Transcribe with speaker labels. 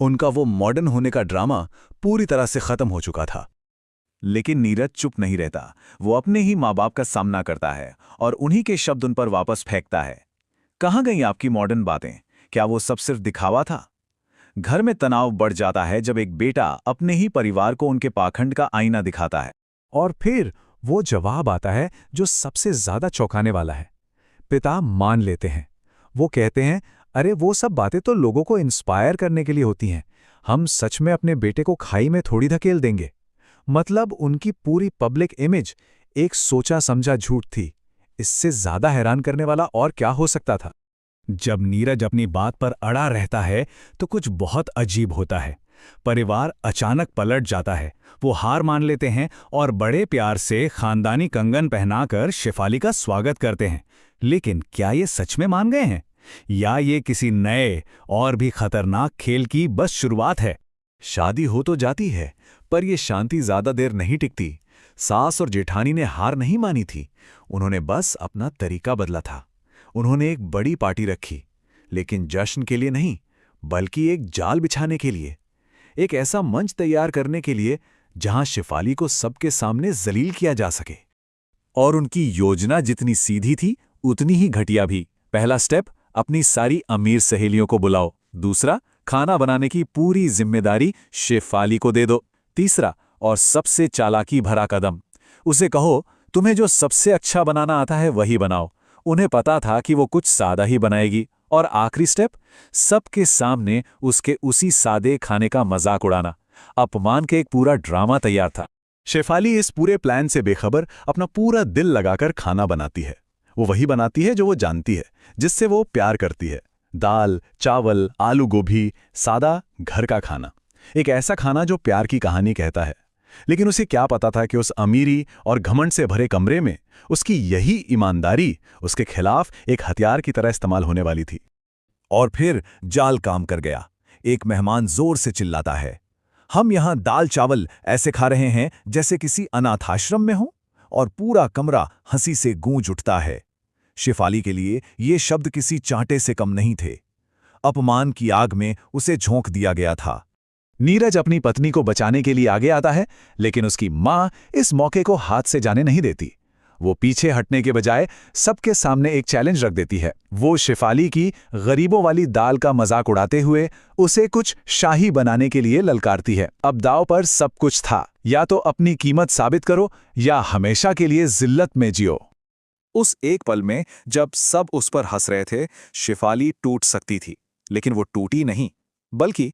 Speaker 1: उनका वो मॉडर्न होने का ड्रामा पूरी तरह से खत्म हो चुका था। लेकिन नीरज चुप नहीं रहता। वो अपने ही माँ बाप का सामना करता है और उन्हीं के शब्द उन पर वापस फेंकता है। कहाँ गई आपकी मॉडर्न बातें? क्या वो सब सिर्फ दिखावा था? घर में तनाव बढ़ जाता है जब एक बेटा अपने ही परिवार को उनके पाखंड का आईना दिखाता है।
Speaker 2: और फिर वो जवाब आता है जो सबसे ज्यादा चौंकाने वाला है। पिता मान लेते हैं। वो कहते हैं, अरे वो सब बातें तो लोगों को इंस्पायर करने के लिए होती हैं। हम सच में अपने बेटे को खाई में थोड़ी धकेल देंगे। मतलब उनकी पूरी पब्लिक इमेज एक सोचा समझा झूठ थी। इससे ज्यादा हैरान करने वाला और क्या हो सकता था? जब नीरज अपनी बात पर अड़ा रहता है तो कुछ बहुत अजीब होता है। परिवार अचानक पलट जाता है। वो हार मान लेते हैं और बड़े प्यार से खानदानी कंगन पहनाकर शेफाली का स्वागत करते हैं। लेकिन क्या ये सच में मान गए हैं या ये किसी नए और भी खतरनाक खेल की बस शुरुआत है?
Speaker 1: शादी हो तो जाती है, पर यह शांति ज्यादा देर नहीं टिकती। सास और जेठानी ने हार नहीं मानी थी। उन्होंने बस अपना तरीका बदला था। उन्होंने एक बड़ी पार्टी रखी, लेकिन जश्न के लिए नहीं, बल्कि एक जाल बिछाने के लिए। एक ऐसा मंच तैयार करने के लिए जहां शेफाली को सबके सामने जलील किया जा सके। और उनकी योजना जितनी सीधी थी उतनी ही घटिया भी। पहला स्टेप, अपनी सारी अमीर सहेलियों को बुलाओ। दूसरा, खाना बनाने की पूरी जिम्मेदारी शेफाली को दे दो। तीसरा और सबसे चालाकी भरा कदम, उसे कहो तुम्हें जो सबसे अच्छा बनाना आता है वही बनाओ। उन्हें पता था कि वो कुछ सादा ही बनाएगी। और आखिरी स्टेप, सबके सामने उसके उसी सादे खाने का मजाक उड़ाना। अपमान के एक पूरा ड्रामा तैयार था। शेफाली इस पूरे प्लान से बेखबर अपना पूरा दिल लगाकर खाना बनाती है। वो वही बनाती है जो वो जानती है, जिससे वो प्यार करती है। दाल, चावल, आलू गोभी, सादा घर का खाना। एक ऐसा खाना जो प्यार की कहानी कहता है। लेकिन उसे क्या पता था कि उस अमीरी और घमंड से भरे कमरे में उसकी यही ईमानदारी उसके खिलाफ एक हथियार की तरह इस्तेमाल होने वाली थी। और फिर जाल काम कर गया। एक मेहमान जोर से चिल्लाता है, हम यहां दाल चावल ऐसे खा रहे हैं जैसे किसी अनाथाश्रम में हो। और पूरा कमरा हंसी से गूंज उठता है। शेफाली के लिए ये शब्द किसी चांटे से कम नहीं थे। अपमान की आग में उसे झोंक दिया गया था। नीरज अपनी पत्नी को बचाने के लिए आगे आता है, लेकिन उसकी मां इस मौके को हाथ से जाने नहीं देती। वो पीछे हटने के बजाय सबके सामने एक चैलेंज रख देती है। वो शेफाली की गरीबों वाली दाल का मजाक उड़ाते हुए उसे कुछ शाही बनाने के लिए ललकारती है। अब दांव पर सब कुछ था, या तो अपनी कीमत साबित करो या हमेशा के लिए जिल्लत में जियो। उस एक पल में जब सब उस पर हंस रहे थे, शेफाली टूट सकती थी, लेकिन वो टूटी नहीं, बल्कि